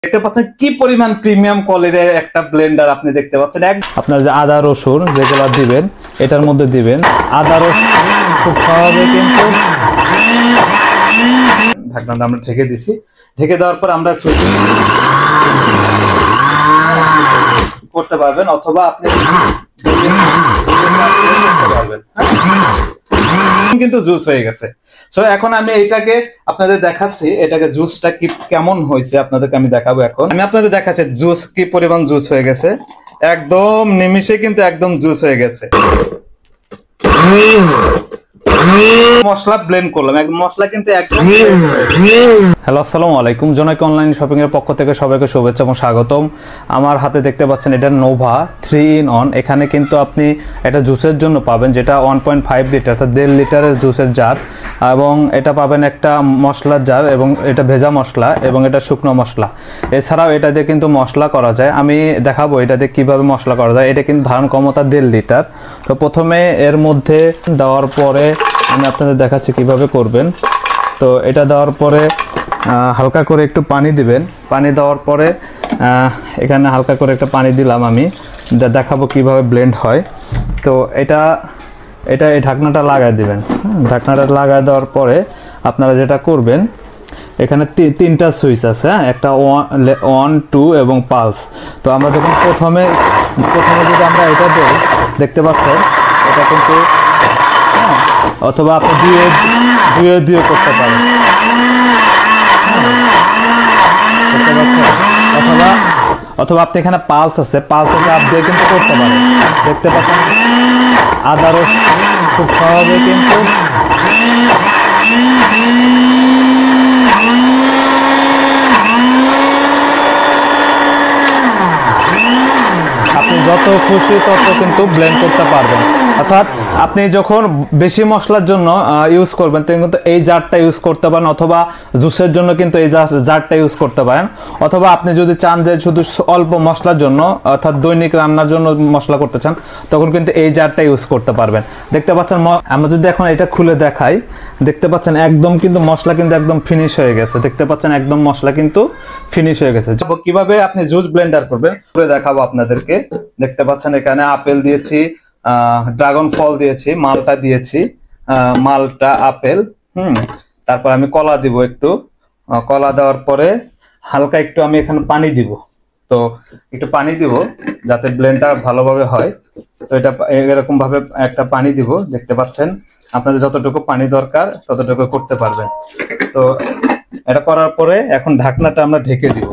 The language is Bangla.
দেখতে পাচ্ছেন কি পরিমাণ প্রিমিয়াম কোয়ালিটির একটা ব্লেন্ডার আপনি দেখতে পাচ্ছেন। আপনার যে আদা রসুন যেগুলো দিবেন এটার মধ্যে দিবেন। আদা রসুন খুব সহজে কিন্তু ঢাকনাটা আমরা ঢেকে দিছি। ঢেকে দেওয়ার পর আমরা করতে পারবেন অথবা আপনি কিন্তু জুস হয়ে গেছে। সো এখন আমি এটাকে আপনাদের দেখাচ্ছি, এটাকে জুসটা কি কেমন হয়েছে আপনাদেরকে আমি দেখাবো। এখন আমি আপনাদের দেখাচ্ছি জুস কি পরিমাণ জুস হয়ে গেছে। একদম নিমিষে কিন্তু একদম জুস হয়ে গেছে। মশলা ব্লেন্ড করলাম, মশলা কিন্তু একদম। হ্যালো, আসসালামু আলাইকুম। জনৈক অনলাইন শপিং এর পক্ষ থেকে সবাইকে শুভেচ্ছা এবং স্বাগতম। আমার হাতে দেখতে পাচ্ছেন এটা নোভা 3-in-1। এখানে কিন্তু আপনি এটা জুসের জন্য পাবেন, যেটা 1.5 লিটার অর্থাৎ 1.5 লিটারের জুসের জার, এবং এটা পাবেন একটা মশলার জার, এবং এটা ভেজা মশলা এবং এটা শুকনো মশলা। এছাড়াও এটা দিয়ে কিন্তু মশলা করা যায়। আমি দেখাবো এটা দিয়ে কিভাবে মশলা করা যায়। এটা কিন্তু ধারণ ক্ষমতা 1.5 লিটার। তো প্রথমে এর মধ্যে দেওয়ার পরে আমি আপনাদের দেখাচ্ছি কিভাবে করবেন। তো এটা দেওয়ার পরে হালকা করে একটু পানি দিবেন। পানি দেওয়ার পরে এখানে হালকা করে একটা পানি দিলাম, আমি দেখাবো কিভাবে ব্লেন্ড হয়। তো এটা এই ঢাকনাটা লাগাই দিবেন। ঢাকনাটা লাগাই দেওয়ার পরে আপনারা যেটা করবেন, এখানে তিনটা সুইচ আছে, হ্যাঁ, একটা 1, 2 এবং পালস। তো আমরা যখন প্রথমে যদি আমরা এটা দিই, দেখতে পাচ্ছেন এটা কিন্তু, অথবা আপনি দিয়ে করতে পারেন, অথবা আপনি এখানে পালস আছে, পালস চাপ দিয়ে কিন্তু করতে পারেন। দেখতে পাচ্ছেন আদা রসুন খুব সহজে কিন্তু আপনি যত খুশি তত কিন্তু ব্লেন্ড করতে পারবেন। অর্থাৎ আপনি যখন বেশি মশলার জন্য ইউজ করবেন তখন কিন্তু এই জারটা ইউজ করতে পারেন, অথবা জুসের জন্য কিন্তু এই জারটা ইউজ করতে পারেন। অথবা আপনি যদি চান যে শুধু অল্প মশলার জন্য, অর্থাৎ দৈনিক রান্নার জন্য মশলা করতে চান, তখন কিন্তু এই জারটা ইউজ করতে পারবেন। দেখতে পাচ্ছেন, আমরা যদি এখন এটা খুলে দেখাই, দেখতে পাচ্ছেন একদম কিন্তু মশলা কিন্তু একদম ফিনিশ হয়ে গেছে। দেখতে পাচ্ছেন একদম মশলা কিন্তু ফিনিশ হয়ে গেছে। কিভাবে আপনি জুস ব্লেন্ডার করবেন দেখাবো আপনাদেরকে। দেখতে পাচ্ছেন এখানে আপেল দিয়েছি, ড্রাগন ফল দিয়েছি, মালটা দিয়েছি, মালটা আপেল, তারপর আমি কলা দিব একটু। কলা দেওয়ার পরে হালকা একটু আমি এখানে পানি দিব। তো একটু পানি দিব যাতে ব্লেন্ডটা ভালোভাবে হয়। তো এটা এরকম ভাবে একটা পানি দিব। দেখতে পাচ্ছেন আপনাদের যতটুকু পানি দরকার ততটুকু করতে পারবেন। তো এটা করার পরে এখন ঢাকনাটা আমরা ঢেকে দিব।